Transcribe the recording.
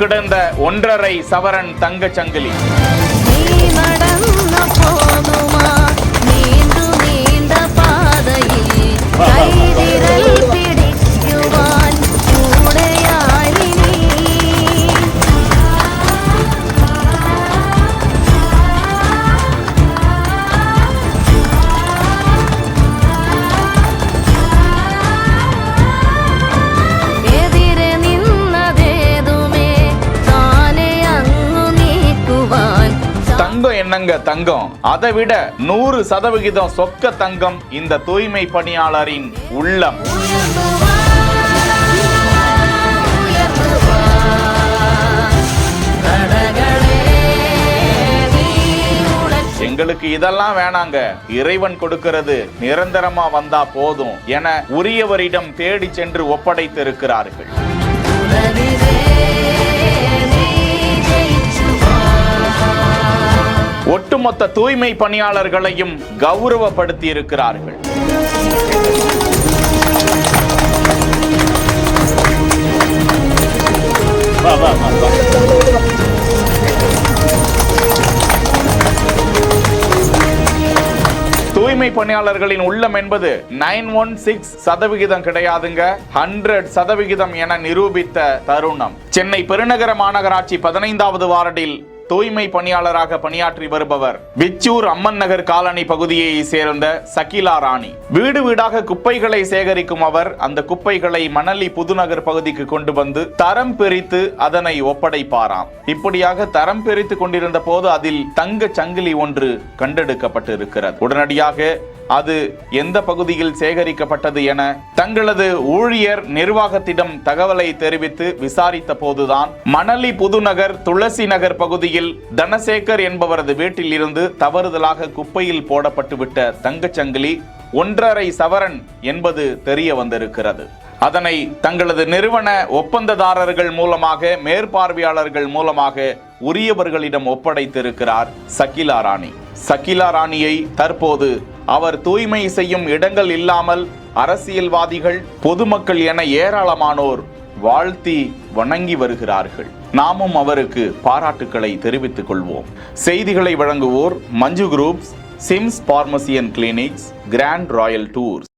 கிடந்த 1.5 சவரன் தங்கச் சங்கிலி. என்னங்க தங்கம், அதை விட 100% சொக்க தங்கம் இந்த தூய்மை பணியாளரின் உள்ளம். எங்களுக்கு இதெல்லாம் வேணாங்க, இறைவன் கொடுக்கிறது நிரந்தரமா வந்தா போதும் என உரியவரிடம் தேடி சென்று ஒப்படைத்திருக்கிறார்கள். ஒட்டுமொத்த தூய்மை பணியாளர்களையும் கௌரவப்படுத்தி இருக்கிறார்கள். தூய்மை பணியாளர்களின் உள்ளம் என்பது 916% கிடையாதுங்க, 100% என நிரூபித்த தருணம். சென்னை பெருநகர மாநகராட்சி 15வது வார்டில் தூய்மை பணியாளராக பணியாற்றி வருபவர் விச்சூர் அம்மன் நகர் காலனி பகுதியை சேர்ந்த சகிலா ராணி. வீடு வீடாக குப்பைகளை சேகரிக்கும் அவர் அந்த குப்பைகளை மணலி புதுநகர் பகுதிக்கு கொண்டு வந்து தரம் பிரித்து அதனை ஒப்படைப்பாராம். இப்படியாக தரம் பிரித்து கொண்டிருந்த போது அதில் தங்க சங்கிலி ஒன்று கண்டெடுக்கப்பட்டு இருக்கிறது. உடனடியாக அது எந்த பகுதியில் சேகரிக்கப்பட்டது என தங்களது ஊழியர் நிர்வாகத்திடம் தகவலை தெரிவித்து விசாரித்த போதுதான் மணலி புதுநகர் துளசி நகர் பகுதியில் தனசேகர் என்பவரது வீட்டில் இருந்து தவறுதலாக குப்பையில் போடப்பட்டுவிட்ட தங்கச்சங்கிலி 1.5 சவரன் என்பது தெரிய வந்திருக்கிறது. அதனை தங்களது நிறுவன ஒப்பந்ததாரர்கள் மூலமாக, மேற்பார்வையாளர்கள் மூலமாக உரியவர்களிடம் ஒப்படைத்திருக்கிறார் சகிலா ராணி. சகிலா ராணியை தற்போது அவர் தூய்மை செய்யும் இடங்கள் இல்லாமல் அரசியல்வாதிகள், பொதுமக்கள் என ஏராளமானோர் வாழ்த்தி வணங்கி வருகிறார்கள். நாமும் அவருக்கு பாராட்டுக்களை தெரிவித்துக் கொள்வோம். செய்திகளை வழங்குவோர் Manju groups, SIMS pharmacy and clinics, grand royal tours.